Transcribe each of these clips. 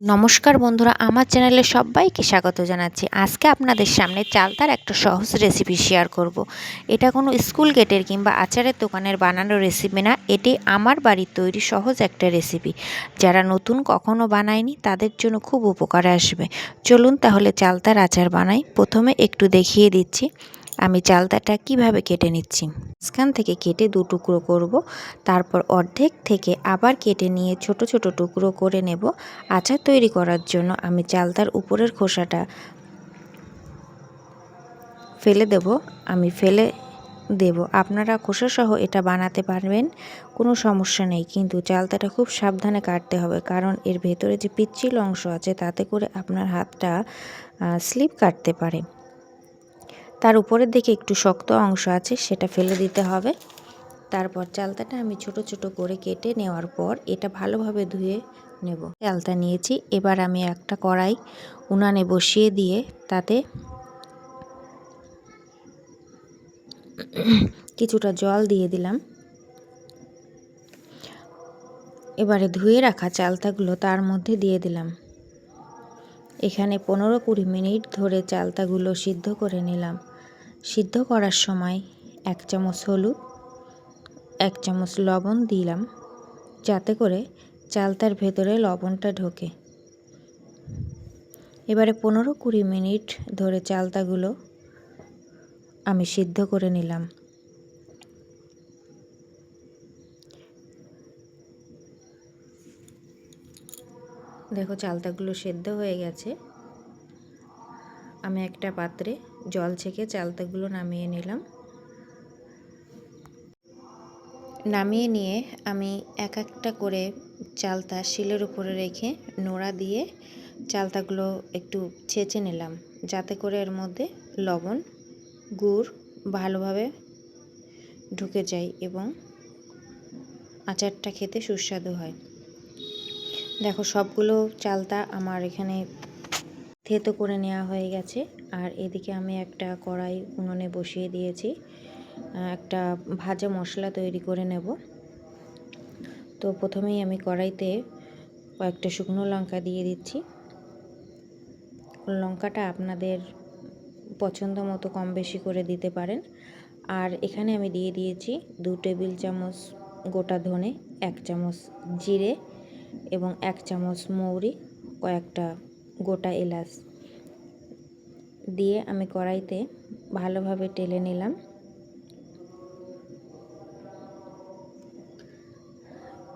নমস্কার বন্ধুরা, আমার চ্যানেলে সবাইকে স্বাগত জানাচ্ছি। আজকে আপনাদের সামনে চালতার একটা সহজ রেসিপি শেয়ার করব। এটা কোনো স্কুল গেটের কিংবা আচারের দোকানের বানানো রেসিপি না, এটি আমার বাড়ির তৈরি সহজ একটা রেসিপি। যারা নতুন কখনো বানায়নি তাদের জন্য খুব উপকারে আসবে। চলুন তাহলে চালতার আচার বানাই। প্রথমে একটু দেখিয়ে দিচ্ছি আমি চালতাটা কিভাবে কেটে নিচ্ছি। মাঝখান থেকে কেটে দু টুকরো করব, তারপর অর্ধেক থেকে আবার কেটে নিয়ে ছোট ছোট টুকরো করে নেব। আচার তৈরি করার জন্য আমি চালতার উপরের খোসাটা ফেলে দেব। আপনারা খোসাসহ এটা বানাতে পারবেন, কোনো সমস্যা নেই, কিন্তু চালতাটা খুব সাবধানে কাটতে হবে, কারণ এর ভেতরে যে পিচ্ছিল অংশ আছে তাতে করে আপনার হাতটা স্লিপ কাটতে পারে। তার উপরের দিকে একটু শক্ত অংশ আছে, সেটা ফেলে দিতে হবে। তারপর চালতাটা আমি ছোট ছোট করে কেটে নেওয়ার পর এটা ভালোভাবে ধুয়ে নেব। চালতা নিয়েছি, এবার আমি একটা কড়াই উনানে বসিয়ে দিয়ে তাতে কিছুটা জল দিয়ে দিলাম। এবারে ধুয়ে রাখা চালতাগুলো তার মধ্যে দিয়ে দিলাম। এখানে 15-20 মিনিট ধরে চালতাগুলো সিদ্ধ করে নিলাম। সিদ্ধ করার সময় 1 চামচ হলুদ, 1 চামচ লবণ দিলাম, যাতে করে চালতার ভেতরে লবণটা ঢোকে। এবারে 15-20 মিনিট ধরে চালতাগুলো আমি সিদ্ধ করে নিলাম। দেখো চালতাগুলো সেদ্ধ হয়ে গেছে। আমি একটা পাত্রে জল ছেঁকে চালতাগুলো নামিয়ে নিলাম। নামিয়ে নিয়ে আমি এক একটা করে চালতা শিলের উপরে রেখে নোড়া দিয়ে চালতাগুলো একটু ছেঁচে নিলাম, যাতে করে এর মধ্যে লবণ গুড় ভালোভাবে ঢুকে যায় এবং আচারটা খেতে সুস্বাদু হয়। দেখো সবগুলো চালতা আমার এখানে থেতো করে নেওয়া হয়ে গেছে। আর এদিকে আমি একটা কড়াই উনুনে বসিয়ে দিয়েছি, একটা ভাজা মশলা তৈরি করে নেব। তো প্রথমেই আমি কড়াইতে কয়েকটা শুকনো লঙ্কা দিয়ে দিচ্ছি। লঙ্কাটা আপনাদের পছন্দ মতো কম বেশি করে দিতে পারেন। আর এখানে আমি দিয়ে দিয়েছি 2 টেবিল চামচ গোটা ধনে, 1 চামচ জিরে এবং 1 চামচ মৌরি, কয়েকটা গোটা এলাচ দিয়ে আমি কড়াইতে ভালোভাবে টেলে নিলাম।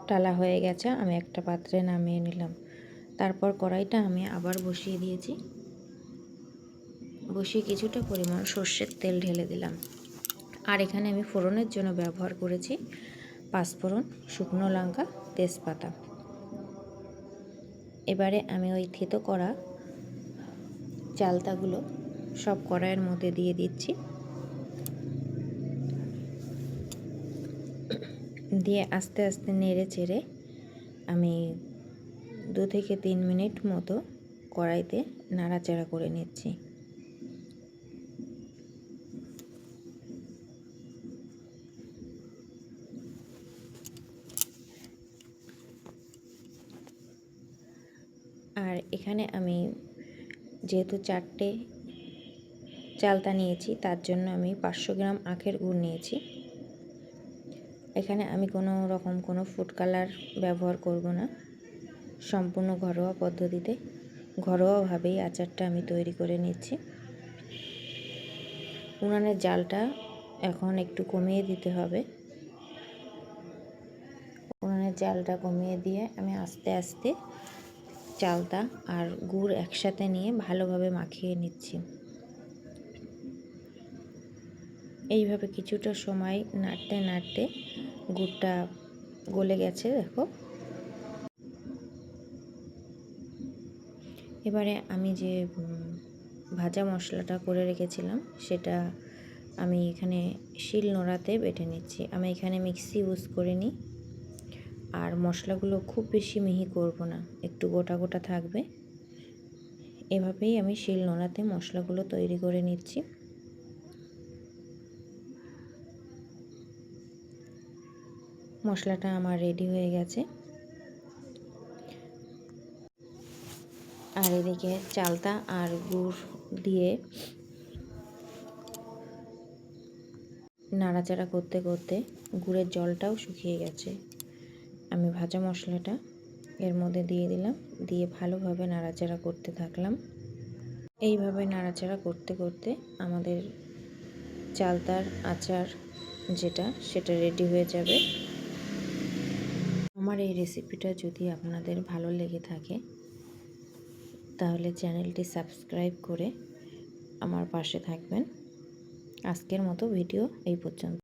টালা হয়ে গেছে, আমি একটা পাত্রে নামিয়ে নিলাম। তারপর কড়াইটা আমি আবার বসিয়ে দিয়েছি। বসিয়ে কিছুটা পরিমাণ সর্ষের তেল ঢেলে দিলাম। আর এখানে আমি ফোড়নের জন্য ব্যবহার করেছি 5 ফোড়ন, শুকনো লঙ্কা, তেজপাতা। এবারে আমি ওই থেতো করা চালতাগুলো সব কড়াইয়ের মধ্যে দিয়ে দিচ্ছি। দিয়ে আস্তে আস্তে নেড়ে চেড়ে আমি 2 থেকে 3 মিনিট মতো কড়াইতে নাড়াচাড়া করে নিচ্ছি। আর এখানে আমি যেহেতু 4টে চালতা নিয়েছি, তার জন্য আমি 500 গ্রাম আখের গুড় নিয়েছি। এখানে আমি কোনো ফুড কালার ব্যবহার করব না। সম্পূর্ণ ঘরোয়া পদ্ধতিতে ঘরোয়াভাবেই আচারটা আমি তৈরি করে নিচ্ছি। উনানের জালটা এখন একটু কমিয়ে দিতে হবে। উনানের জালটা কমিয়ে দিয়ে আমি আস্তে আস্তে চালতা আর গুড় একসাথে নিয়ে ভালোভাবে মাখিয়ে নিচ্ছি। এইভাবে কিছুটা সময় নাড়তে নাড়তে গুড়টা গলে গেছে, দেখো। এবারে আমি যে ভাজা মশলাটা করে রেখেছিলাম সেটা আমি এখানে শিল নোড়াতে বেটে নিচ্ছি। আমি এখানে মিক্সি ইউজ করিনি। আর মশলাগুলো খুব বেশি মিহি করব না, একটু গোটা গোটা থাকবে। এভাবেই আমি শিল নোড়াতে মশলাগুলো তৈরি করে নিচ্ছি। মশলাটা আমার রেডি হয়ে গেছে। আর এদিকে চালতা আর গুড় দিয়ে নাড়াচাড়া করতে করতে গুড়ের জলটাও শুকিয়ে গেছে। আমি ভাজা মশলাটা এর মধ্যে দিয়ে দিলাম, দিয়ে ভালোভাবে নাড়াচাড়া করতে থাকলাম। এইভাবে নাড়াচাড়া করতে করতে আমাদের চালতার আচার সেটা রেডি হয়ে যাবে। আমার এই রেসিপিটা যদি আপনাদের ভালো লেগে থাকে তাহলে চ্যানেলটি সাবস্ক্রাইব করে আমার পাশে থাকবেন। আজকের মতো ভিডিও এই পর্যন্ত।